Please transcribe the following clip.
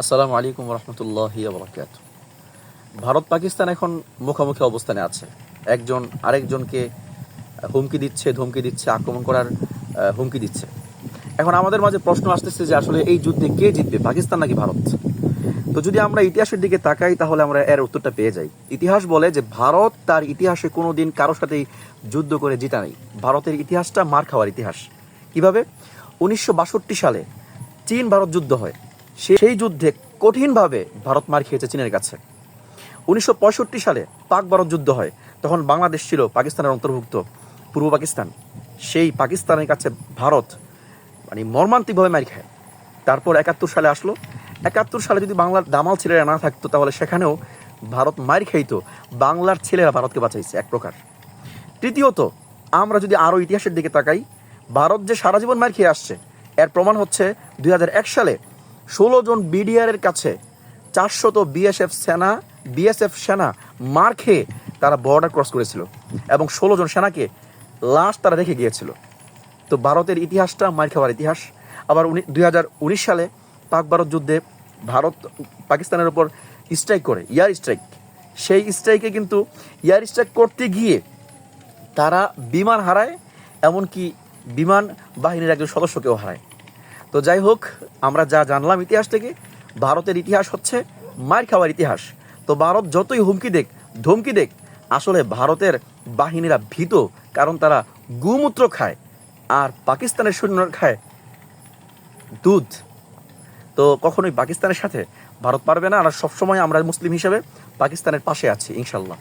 আসসালামু আলাইকুম রহমতুল্লাহি ওয়া বারাকাতুহু। ভারত পাকিস্তান এখন মুখোমুখি অবস্থানে আছে। একজন আরেকজনকে হুমকি দিচ্ছে, ধমকি দিচ্ছে, আক্রমণ করার হুমকি দিচ্ছে। এখন আমাদের মাঝে প্রশ্ন আসতেছে যে আসলে এই যুদ্ধে কে জিতবে, পাকিস্তান নাকি ভারত? তো যদি আমরা ইতিহাসের দিকে তাকাই তাহলে আমরা এর উত্তরটা পেয়ে যাই। ইতিহাস বলে যে ভারত তার ইতিহাসে কোনো দিন কারোর সাথেই যুদ্ধ করে জিতা নেই। ভারতের ইতিহাসটা মার খাওয়ার ইতিহাস। কিভাবে? 1962 সালে চীন ভারত যুদ্ধ হয়। সেই যুদ্ধে কঠিনভাবে ভারত মার খেয়েছে চীনের কাছে। 1965 সালে পাক ভারত যুদ্ধ হয়। তখন বাংলাদেশ ছিল পাকিস্তানের অন্তর্ভুক্ত, পূর্ব পাকিস্তান। সেই পাকিস্তানের কাছে ভারত মর্মান্তিকভাবে মার খায়। তারপর 71 সালে আসলো। 71 সালে যদি বাংলার দামাল ছেলেরা না থাকতো তাহলে সেখানেও ভারত মার খাইতো। বাংলার ছেলেরা ভারতকে বাঁচাইছে এক প্রকার। তৃতীয়ত, আমরা যদি আরও ইতিহাসের দিকে তাকাই, ভারত যে সারা জীবন মার খেয়ে আসছে এর প্রমাণ হচ্ছে 2001 সালে 16 জন বিডিআরের কাছে 400 বিএসএফ সেনা মার খেয়ে তারা বর্ডার ক্রস করেছিল এবং 16 জন সেনাকে লাশ তারা রেখে গিয়েছিল। তো ভারতের ইতিহাসটা মার খাওয়ার ইতিহাস। আবার 2019 সালে পাক ভারত যুদ্ধে ভারত পাকিস্তানের উপর স্ট্রাইক করে, এয়ার স্ট্রাইক। সেই স্ট্রাইকে কিন্তু এয়ার স্ট্রাইক করতে গিয়ে তারা বিমান হারায়, এমনকি বিমান বাহিনীর একজন সদস্যকেও হারায়। তো যাই হোক, আমরা যা জানলাম ইতিহাস থেকে, ভারতের ইতিহাস হচ্ছে মার খাওয়ার ইতিহাস। তো ভারত যতই হুমকি দেখ, ধমকি দেখ, আসলে ভারতের বাহিনীরা ভীত, কারণ তারা গোমূত্র খায় আর পাকিস্তানের সৈন্যরা খায় দুধ। তো কখনোই পাকিস্তানের সাথে ভারত পারবে না। আর সবসময় আমরা মুসলিম হিসেবে পাকিস্তানের পাশে আছি ইনশাল্লাহ।